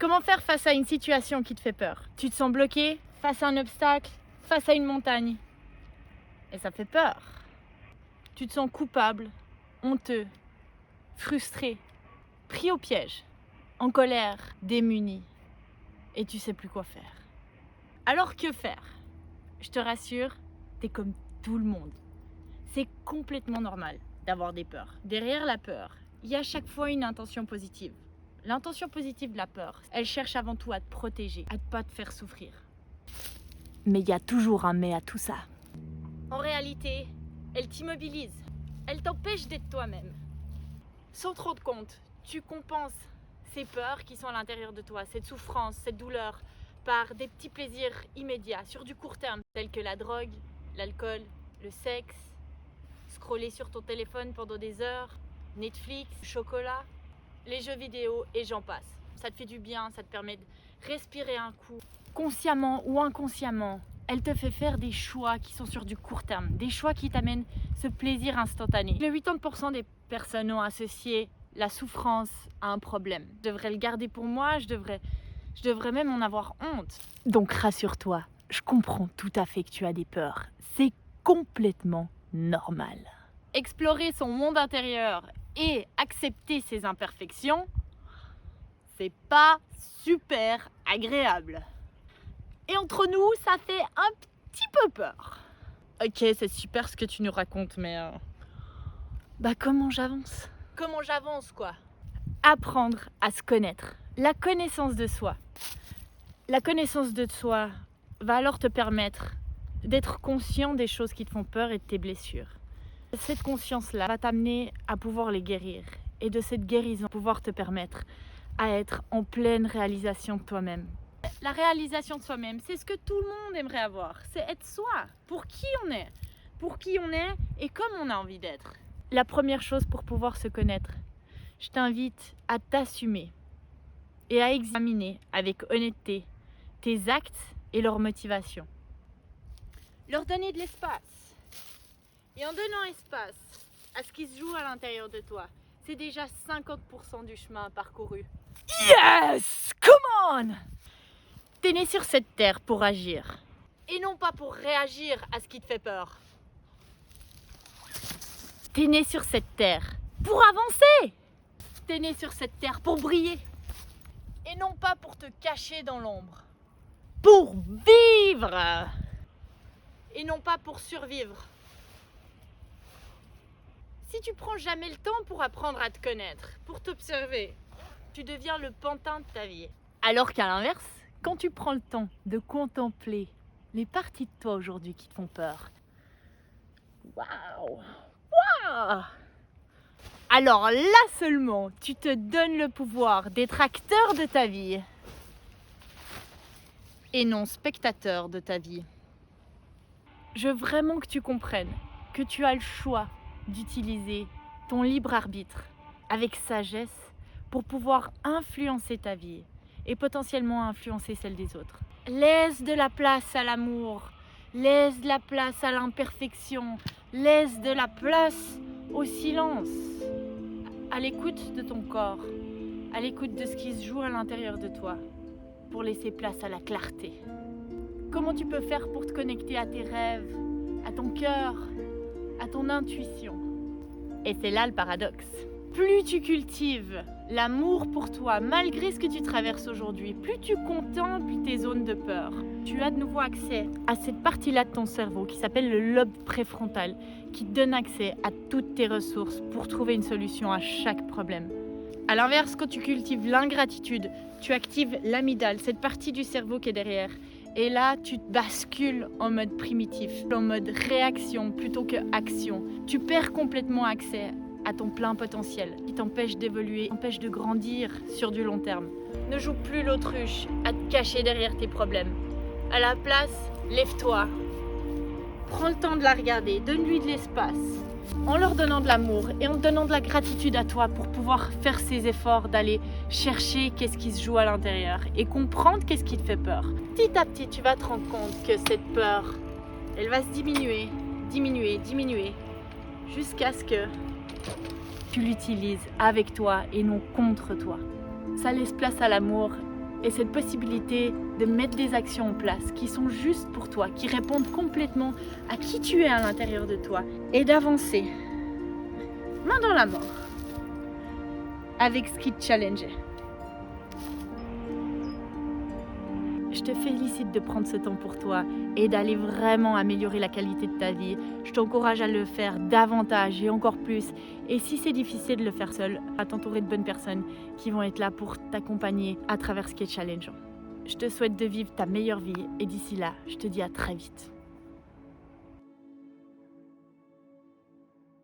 Comment faire face à une situation qui te fait peur? Tu te sens bloqué face à un obstacle, face à une montagne. Et ça fait peur. Tu te sens coupable, honteux, frustré, pris au piège, en colère, démuni. Et tu sais plus quoi faire. Alors que faire? Je te rassure, t'es comme tout le monde. C'est complètement normal d'avoir des peurs. Derrière la peur, il y a à chaque fois une intention positive. L'intention positive de la peur, elle cherche avant tout à te protéger, à ne pas te faire souffrir. Mais il y a toujours un mais à tout ça. En réalité, elle t'immobilise. Elle t'empêche d'être toi-même. Sans trop de compte, tu compenses ces peurs qui sont à l'intérieur de toi, cette souffrance, cette douleur, par des petits plaisirs immédiats, sur du court terme, tels que la drogue, l'alcool, le sexe, scroller sur ton téléphone pendant des heures, Netflix, chocolat, les jeux vidéo et j'en passe. Ça te fait du bien, ça te permet de respirer un coup. Consciemment ou inconsciemment, elle te fait faire des choix qui sont sur du court terme, des choix qui t'amènent ce plaisir instantané. Le 80% des personnes ont associé la souffrance à un problème. Je devrais le garder pour moi, je devrais même en avoir honte. Donc rassure-toi, je comprends tout à fait que tu as des peurs. C'est complètement normal. Explorer son monde intérieur et accepter ses imperfections, c'est pas super agréable. Et entre nous, ça fait un petit peu peur. Ok, c'est super ce que tu nous racontes, mais... comment j'avance? Comment j'avance, quoi? Apprendre à se connaître. La connaissance de soi. La connaissance de soi va alors te permettre d'être conscient des choses qui te font peur et de tes blessures. Cette conscience-là va t'amener à pouvoir les guérir. Et de cette guérison, pouvoir te permettre à être en pleine réalisation de toi-même. La réalisation de soi-même, c'est ce que tout le monde aimerait avoir. C'est être soi, pour qui on est. Pour qui on est et comme on a envie d'être. La première chose pour pouvoir se connaître, je t'invite à t'assumer et à examiner avec honnêteté tes actes et leurs motivations. Leur donner de l'espace. Et en donnant espace à ce qui se joue à l'intérieur de toi, c'est déjà 50% du chemin parcouru. Yes! Come on! T'es né sur cette terre pour agir. Et non pas pour réagir à ce qui te fait peur. T'es né sur cette terre pour avancer. T'es né sur cette terre pour briller. Et non pas pour te cacher dans l'ombre. Pour vivre. Et non pas pour survivre. Si tu prends jamais le temps pour apprendre à te connaître, pour t'observer, tu deviens le pantin de ta vie. Alors qu'à l'inverse, quand tu prends le temps de contempler les parties de toi aujourd'hui qui te font peur, waouh! Waouh! Alors là seulement, tu te donnes le pouvoir d'être acteur de ta vie et non spectateur de ta vie. Je veux vraiment que tu comprennes que tu as le choix d'utiliser ton libre arbitre avec sagesse pour pouvoir influencer ta vie et potentiellement influencer celle des autres. Laisse de la place à l'amour, laisse de la place à l'imperfection, laisse de la place au silence, à l'écoute de ton corps, à l'écoute de ce qui se joue à l'intérieur de toi, pour laisser place à la clarté. Comment tu peux faire pour te connecter à tes rêves, à ton cœur, à ton intuition? Et c'est là le paradoxe. Plus tu cultives l'amour pour toi, malgré ce que tu traverses aujourd'hui, plus tu contemples tes zones de peur, tu as de nouveau accès à cette partie-là de ton cerveau qui s'appelle le lobe préfrontal, qui te donne accès à toutes tes ressources pour trouver une solution à chaque problème. À l'inverse, quand tu cultives l'ingratitude, tu actives l'amygdale, cette partie du cerveau qui est derrière. Et là, tu te bascules en mode primitif, en mode réaction plutôt que action. Tu perds complètement accès à ton plein potentiel, qui t'empêche d'évoluer, t'empêche de grandir sur du long terme. Ne joue plus l'autruche à te cacher derrière tes problèmes. À la place, lève-toi. Prends le temps de la regarder, donne-lui de l'espace, en leur donnant de l'amour et en te donnant de la gratitude à toi pour pouvoir faire ces efforts d'aller chercher qu'est-ce qui se joue à l'intérieur et comprendre qu'est-ce qui te fait peur. Petit à petit, tu vas te rendre compte que cette peur, elle va se diminuer, jusqu'à ce que tu l'utilises avec toi et non contre toi. Ça laisse place à l'amour et cette possibilité de mettre des actions en place qui sont justes pour toi, qui répondent complètement à qui tu es à l'intérieur de toi et d'avancer main dans la mort avec ce qui te challengeait. Je te félicite de prendre ce temps pour toi et d'aller vraiment améliorer la qualité de ta vie. Je t'encourage à le faire davantage et encore plus. Et si c'est difficile de le faire seul, à t'entourer de bonnes personnes qui vont être là pour t'accompagner à travers ce qui est challengeant. Je te souhaite de vivre ta meilleure vie et d'ici là, je te dis à très vite.